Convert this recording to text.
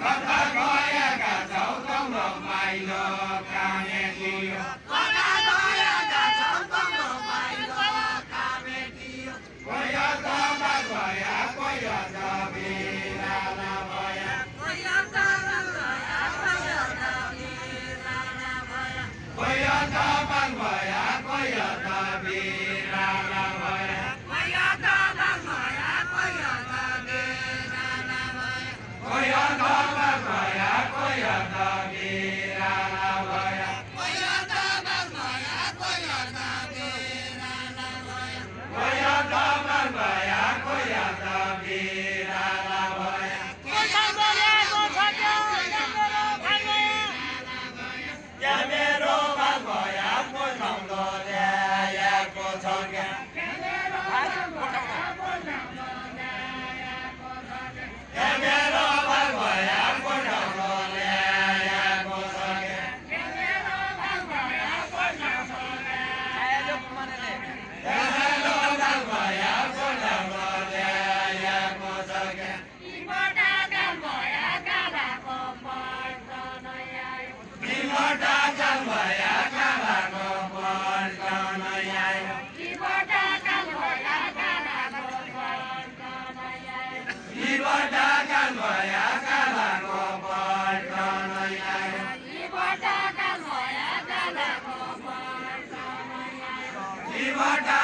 कता गएका छौ तम्रो माइलो कामेटियो कता गएका छौ तम्रो माइलो कामेटियो कोही त भया कोही त बिराला भया कोही त भया कोही त बिराला भया कोही त भया कोही त बिराला भया कोही त भया कोही त बिराला भया कोही त भया कोही त बिराला भया कोही त भया कोही त बिराला भया कोही त भया कोही त बिराला भया यहाँ मेरो भाग भया पोठाउँदो ल्याएको छ क्या यहाँ मेरो भाग भया पोठाउँदो ल्याएको छ क्या यहाँ मेरो भाग भया पोठाउँदो ल्याएको छ क्या यहाँ मेरो भाग भया पोठाउँदो ल्याएको छ क्या तिमीटा गाल भया कालाको पर्छ नै आयो तिमीटा गाल भया कालाको पर्छ नै आयो तिमीटा गाल भया कालाको पर्छ नै आयो तिमीटा गाल भया कालाको पर्छ नै आयो तिमीटा गाल भया कालाको पर्छ नै आयो तिमीटा